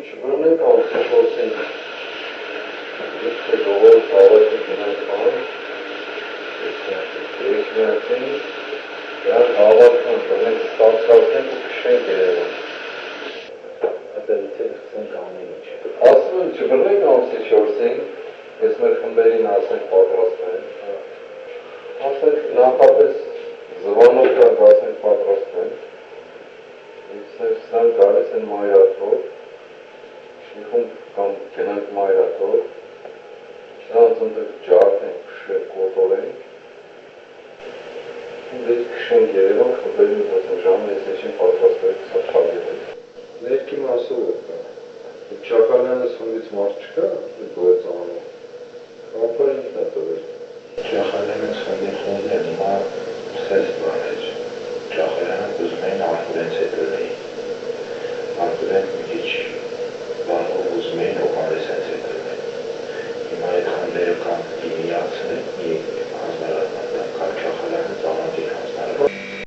Չբռնենք ամսիքոսին Իսկ գողոս հավայթի գնանք ան Երկնյացին Դրանք հավատքան բռնենք ստացվածնենք ու կշենք երևան Ատելիցել խսենք ամեն ինչ Ասում եմ չբռնենք ամսի 4-ին Ես մեր խմբերին ասենք պատրաստվեն Ասենք նախապես զվանով կանք ասենք պատրաստվեն Սրանք գալիս են մայրաթով Իխում կամ գնանք մայրաթով Նրանց ընդեղ ջարդենք, քշենք, կոտորենք Դες քշենք երևան խմբերին ասենք ժամը ես էշին պատրաստվեք սա թարգետեք Ներքի մասով է կա Չախալյանս խմբից մարդ չկա բոյեց անով Ապար ինքն է տվել Չախալյանս խմբի խոզներ հիմա սես բաներ Չախալյանը կուզում էին Արթուրենց հետ լրեին Արթուրենք մի քիչ բանով ուզում էին Օպարեսենց հետ լրեին Հիմա այդ խմբերը կամ միացնենք մի